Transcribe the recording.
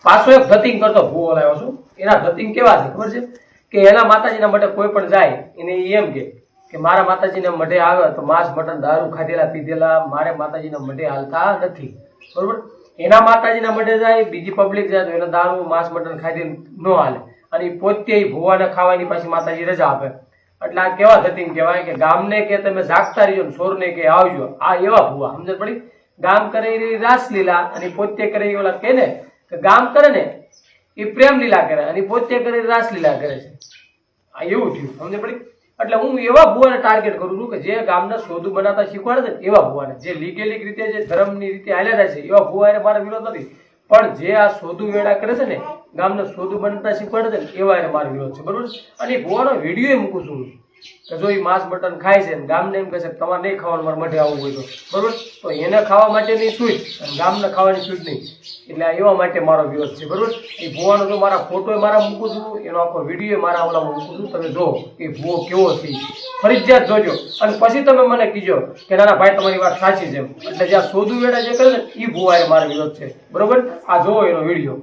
પાછો એક ધતિંગ કરતો ભૂવો લાવ્યો છું. એના ધતિંગ કેવા છે ખબર છે કે એના માતાજીના મઢે કોઈ પણ જાય એને એમ કે મારા માતાજીના મઢે આવે તો માંસ મટન દારૂ ખાધેલા પીધેલા મારે માતાજીના મઢે હાલતા નથી, બરોબર. એના માતાજીના મઢે જાય, બીજી પબ્લિક જાય તો એને દારૂ માંસ મટન ખાધી ન હાલે, અને પોતે ભૂવાને ખાવાની પાછી માતાજી રજા આપે. એટલે આ કેવા ધતિંગ કહેવાય કે ગામને કે તમે જાગતા રહીજો ને સોરને કે આવજો, આ એવા ભૂવા સમજ પડી. ગામ કરે એ રાસલીલા અને પોતે કરે એ ઓલા કે ને કે ગામ કરે ને એ પ્રેમ લીલા કરે અને પોતે કરે રાસલીલા કરે છે. આ એવું થયું સમજ પડી. એટલે હું એવા ભૂવાને ટાર્ગેટ કરું છું કે જે ગામના સોદું બનાવતા શીખવાડે છે એવા ભૂવાને, જે લીગેલિક રીતે જે ધર્મની રીતે હાલ્યા જાય છે એવા ભૂવા મારે વિરોધ નથી. પણ જે આ સોદું વેડા કરે છે ને, ગામને સોદું બનાવતા શીખવાડે છે એવા એને મારો વિરોધ છે, બરોબર. અને એ ભૂવાનો વિડીયો મૂકું છું કે જો એ માંસ મટન ખાય છે ગામને એમ કહે છે તમારે નહીં ખાવાનું, મારે મઢે આવવું હોય તો, બરોબર. તો એને ખાવા માટેની છૂટ અને ગામને ખાવાની છૂટ નહીં. એટલે એવા માટે મારો વિરોધ છે, બરોબર. એ ભૂવાનો તો મારા ફોટો મારા મૂકું છું, એનો આખો વિડીયો મારા ઓલામાં મૂકું છું. તમે જો એ ભૂવો કેવો છે ફરજિયાત જોજો, અને પછી તમે મને કીજો કે નાના ભાઈ તમારી વાત સાચી છે. એટલે જ્યાં સોદું વેડા જે કરે ને એ ભૂવા એ મારો વિરોધ છે, બરોબર. આ જોવો એનો વિડીયો.